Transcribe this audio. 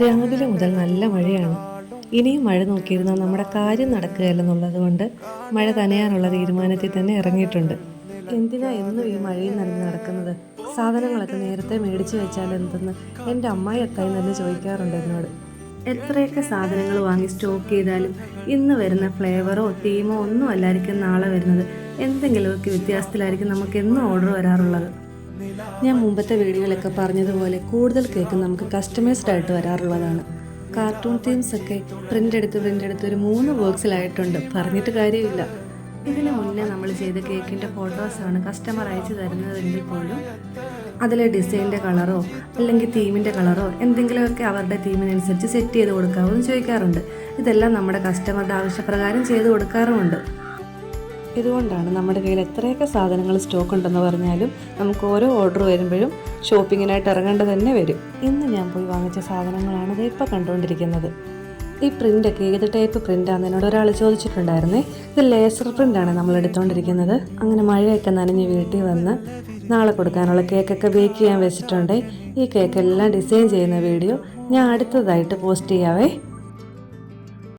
രാവിലെ മുതൽ നല്ല മഴയാണ്. ഇനിയും മഴ നോക്കിയിരുന്നാൽ നമ്മുടെ കാര്യം നടക്കുകയല്ലെന്നുള്ളത് കൊണ്ട് മഴ തനയാനുള്ള തീരുമാനത്തിൽ തന്നെ ഇറങ്ങിയിട്ടുണ്ട്. എന്തിനാ എന്നും ഈ മഴയും നനഞ്ഞ് നടക്കുന്നത്? സാധനങ്ങളൊക്കെ നേരത്തെ മേടിച്ചു വെച്ചാൽ എന്തെന്ന് എൻ്റെ അമ്മായി അത്തായി തന്നെ ചോദിക്കാറുണ്ട് എന്നോട്. എത്രയൊക്കെ സാധനങ്ങൾ വാങ്ങി സ്റ്റോക്ക് ചെയ്താലും ഇന്ന് വരുന്ന ഫ്ലേവറോ തീമോ ഒന്നും അല്ലായിരിക്കും നാളെ വരുന്നത്. എന്തെങ്കിലുമൊക്കെ വ്യത്യാസത്തിലായിരിക്കും നമുക്ക് എന്നും ഓർഡർ വരാറുള്ളത്. ഞാൻ മുമ്പത്തെ വീഡിയോയിലൊക്കെ പറഞ്ഞതുപോലെ കൂടുതൽ കേക്ക് നമുക്ക് കസ്റ്റമൈസ്ഡ് ആയിട്ട് വരാറുള്ളതാണ്. കാർട്ടൂൺ തീംസ് ഒക്കെ പ്രിൻ്റ് എടുത്ത് ഒരു 3 ബോക്സിലായിട്ടുണ്ട്. പറഞ്ഞിട്ട് കാര്യമില്ല. ഇതിന് മുന്നേ നമ്മൾ ചെയ്ത കേക്കിൻ്റെ ഫോട്ടോസാണ് കസ്റ്റമർ അയച്ചു തരുന്നതെങ്കിൽ പോലും അതിലെ ഡിസൈനിൻ്റെ കളറോ അല്ലെങ്കിൽ തീമിൻ്റെ കളറോ എന്തെങ്കിലുമൊക്കെ അവരുടെ തീമിനനുസരിച്ച് സെറ്റ് ചെയ്ത് കൊടുക്കാമെന്ന് ചോദിക്കാറുണ്ട്. ഇതെല്ലാം നമ്മുടെ കസ്റ്റമറുടെ ആവശ്യപ്രകാരം ചെയ്ത് കൊടുക്കാറുമുണ്ട്. ഇതുകൊണ്ടാണ് നമ്മുടെ കയ്യിൽ എത്രയൊക്കെ സാധനങ്ങൾ സ്റ്റോക്ക് ഉണ്ടെന്ന് പറഞ്ഞാലും നമുക്ക് ഓരോ ഓർഡർ വരുമ്പോഴും ഷോപ്പിങ്ങിനായിട്ട് ഇറങ്ങേണ്ടത് തന്നെ വരും. ഇന്ന് ഞാൻ പോയി വാങ്ങിച്ച സാധനങ്ങളാണ് ഇത് ഇപ്പോൾ കണ്ടുകൊണ്ടിരിക്കുന്നത്. ഈ പ്രിൻ്റൊക്കെ ഏത് ടൈപ്പ് പ്രിൻ്റാണെന്ന് എന്നോട് ഒരാൾ ചോദിച്ചിട്ടുണ്ടായിരുന്നേ. ഇത് ലേസർ പ്രിൻ്റാണ് നമ്മൾ എടുത്തുകൊണ്ടിരിക്കുന്നത്. അങ്ങനെ മഴയൊക്കെ നനഞ്ഞ് വീട്ടിൽ വന്ന് നാളെ കൊടുക്കാനുള്ള കേക്കൊക്കെ ബേക്ക് ചെയ്യാൻ വെച്ചിട്ടുണ്ട്. ഈ കേക്കെല്ലാം ഡിസൈൻ ചെയ്യുന്ന വീഡിയോ ഞാൻ അടുത്തതായിട്ട് പോസ്റ്റ് ചെയ്യാവേ.